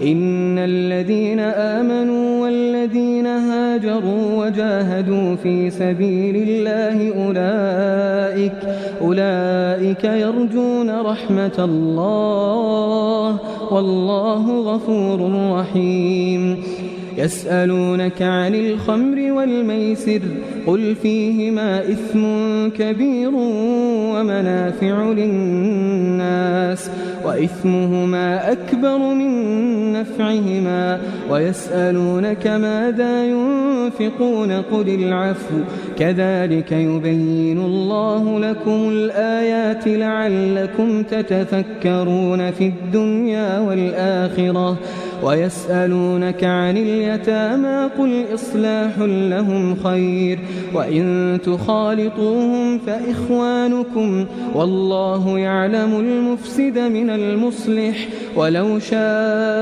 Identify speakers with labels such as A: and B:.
A: إن الذين آمنوا والذين هاجروا وجاهدوا في سبيل الله أولئك يرجون رحمة الله والله غفور رحيم. يسألونك عن الخمر والميسر قل فيهما إثم كبير ومنافع للناس وإثمهما أكبر من نفعهما ويسألونك ماذا ينفقون قل العفو كذلك يبين الله لكم الآيات لعلكم تتفكرون في الدنيا والآخرة. ويسألونك عن اليتامى قل إصلاح لهم خير وإن تخالطوهم فإخوانكم والله يعلم المفسد من المصلح ولو شاء